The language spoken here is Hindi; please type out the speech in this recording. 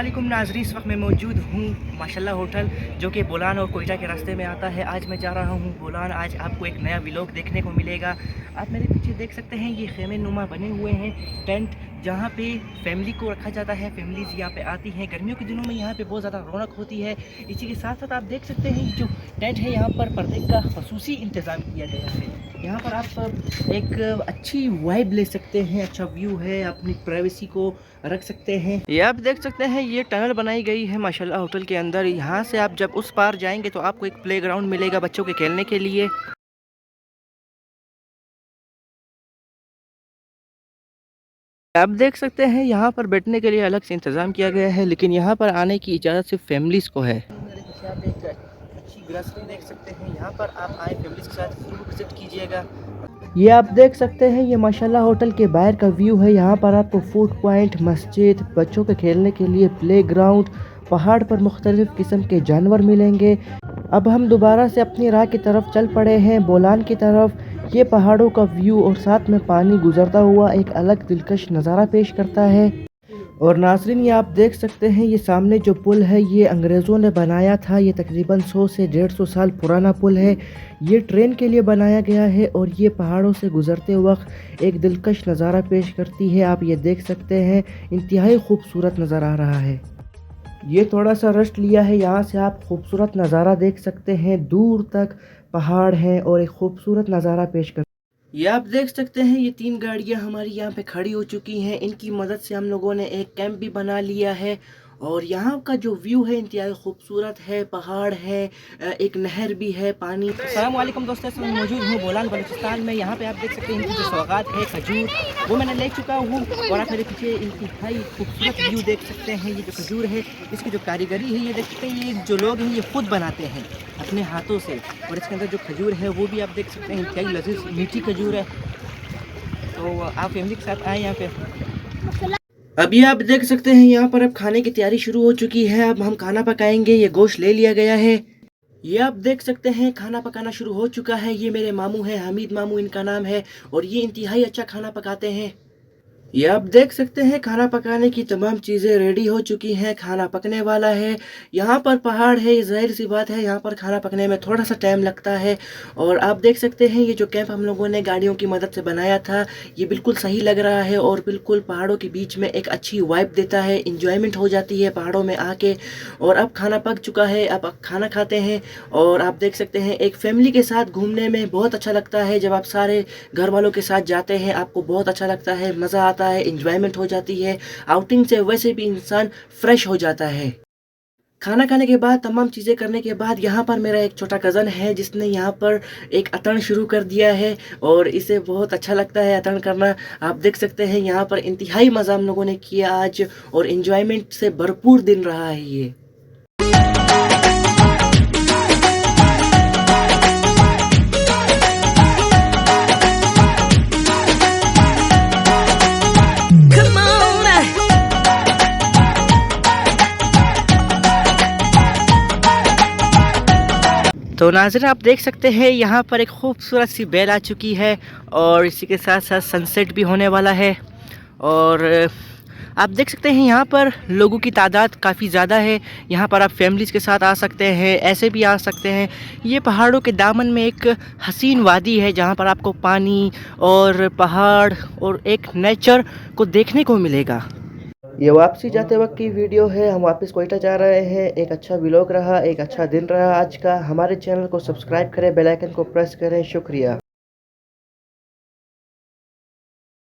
अस्सलामुअलैकुम नाज़रीन, इस वक्त मैं मौजूद हूँ माशाल्लाह होटल जो कि बोलान और कोयटा के रास्ते में आता है। आज मैं जा रहा हूँ बोलान। आज आपको एक नया व्लॉग देखने को मिलेगा। आप मेरे पीछे देख सकते हैं ये खेमे नुमा बने हुए हैं टेंट, जहाँ पे फैमिली को रखा जाता है। फैमिलीज़ यहाँ पे आती हैं। गर्मियों के दिनों में यहाँ पे बहुत ज़्यादा रौनक होती है। इसी के साथ साथ आप देख सकते हैं जो टेंट है यहाँ पर पर्दे का खसूसी इंतज़ाम किया गया है। यहाँ पर आप एक अच्छी वाइब ले सकते हैं, अच्छा व्यू है, अपनी प्राइवेसी को रख सकते हैं। ये आप देख सकते हैं ये टनल बनाई गई है माशाल्लाह होटल के अंदर। यहाँ से आप जब उस पार जाएंगे तो आपको एक प्लेग्राउंड मिलेगा बच्चों के खेलने के लिए। आप देख सकते हैं यहाँ पर बैठने के लिए अलग से इंतज़ाम किया गया है, लेकिन यहाँ पर आने की इजाज़त सिर्फ फैमिलीज़ को है। मेरे पीछे आप एक अच्छी ग्रॉसरी देख सकते हैं। यहाँ पर आप आए फैमिलीज़ के साथ ज़रूर विज़िट कीजिएगा। ये आप देख सकते हैं ये माशाल्लाह होटल के बाहर का व्यू है। यहाँ पर आपको फूड पॉइंट, मस्जिद, बच्चों के खेलने के लिए प्लेग्राउंड, पहाड़ पर मुख्तलिफ़ किस्म के जानवर मिलेंगे। अब हम दोबारा से अपनी राह की तरफ चल पड़े हैं बोलान की तरफ। ये पहाड़ों का व्यू और साथ में पानी गुजरता हुआ एक अलग दिलकश नज़ारा पेश करता है। और नाज़रीन ये आप देख सकते हैं ये सामने जो पुल है ये अंग्रेज़ों ने बनाया था। ये तकरीबन 100 से 150 साल पुराना पुल है। ये ट्रेन के लिए बनाया गया है और ये पहाड़ों से गुज़रते वक्त एक दिलकश नज़ारा पेश करती है। आप ये देख सकते हैं इंतहाई खूबसूरत नज़र आ रहा है। ये थोड़ा सा रेस्ट लिया है, यहाँ से आप खूबसूरत नज़ारा देख सकते हैं। दूर तक पहाड़ हैं और एक खूबसूरत नज़ारा पेश कर। ये आप देख सकते हैं ये 3 गाड़ियां हमारी यहाँ पे खड़ी हो चुकी हैं। इनकी मदद से हम लोगों ने एक कैंप भी बना लिया है और यहाँ का जो व्यू है इंतहाई खूबसूरत है। पहाड़ है, एक नहर भी है, पानी। अस्सलाम वालेकुम दोस्तों, मैं मौजूद हूँ बोलान बलूचिस्तान में। यहाँ पे आप देख सकते हैं इनकी जो सौगात है खजूर, वो मैंने ले चुका हूँ। और आप मेरे पीछे इंतहाई खूबसूरत व्यू देख सकते हैं। ये जो खजूर है इसकी जो कारीगरी है ये देख सकते हैं, ये जो लोग हैं ये खुद बनाते हैं अपने हाथों से। और इसके अंदर जो खजूर है वो भी आप देख सकते हैं इंतहाई लजीज मीठी खजूर है। तो आप फैमिली के साथ आए यहाँ पे। अभी आप देख सकते हैं यहाँ पर अब खाने की तैयारी शुरू हो चुकी है। अब हम खाना पकाएंगे। ये गोश्त ले लिया गया है। ये आप देख सकते हैं खाना पकाना शुरू हो चुका है। ये मेरे मामू हैं, हमीद मामू इनका नाम है, और ये इंतहाई अच्छा खाना पकाते हैं। ये आप देख सकते हैं खाना पकाने की तमाम चीज़ें रेडी हो चुकी हैं। खाना पकने वाला है। यहाँ पर पहाड़ है, ज़ाहिर सी बात है यहाँ पर खाना पकने में थोड़ा सा टाइम लगता है। और आप देख सकते हैं ये जो कैंप हम लोगों ने गाड़ियों की मदद से बनाया था ये बिल्कुल सही लग रहा है और बिल्कुल पहाड़ों के बीच में एक अच्छी वाइब देता है। इंजॉयमेंट हो जाती है पहाड़ों में आके। और अब खाना पक चुका है, अब खाना खाते हैं। और आप देख सकते हैं एक फैमिली के साथ घूमने में बहुत अच्छा लगता है। जब आप सारे घर वालों के साथ जाते हैं आपको बहुत अच्छा लगता है, मज़ा आता है, इंजॉयमेंट हो जाती है। आउटिंग से वैसे भी इंसान फ्रेश हो जाता है। खाना खाने के बाद, तमाम चीज़ें करने के बाद, यहाँ पर मेरा एक छोटा कज़न है जिसने यहाँ पर एक अतन शुरू कर दिया है और इसे बहुत अच्छा लगता है अतन करना। आप देख सकते हैं यहाँ पर इंतहाई मज़ा हम लोगों ने किया आज और इंजॉयमेंट से भरपूर दिन रहा है ये। तो नाज़रीन आप देख सकते हैं यहाँ पर एक खूबसूरत सी बेल आ चुकी है और इसी के साथ साथ सनसेट भी होने वाला है। और आप देख सकते हैं यहाँ पर लोगों की तादाद काफ़ी ज़्यादा है। यहाँ पर आप फैमिलीज़ के साथ आ सकते हैं, ऐसे भी आ सकते हैं। ये पहाड़ों के दामन में एक हसीन वादी है जहाँ पर आपको पानी और पहाड़ और एक नेचर को देखने को मिलेगा। ये वापसी जाते वक्त की वीडियो है। हम वापस कोयटा जा रहे हैं। एक अच्छा व्लॉग रहा, एक अच्छा दिन रहा आज का। हमारे चैनल को सब्सक्राइब करें, बेल आइकन को प्रेस करें। शुक्रिया।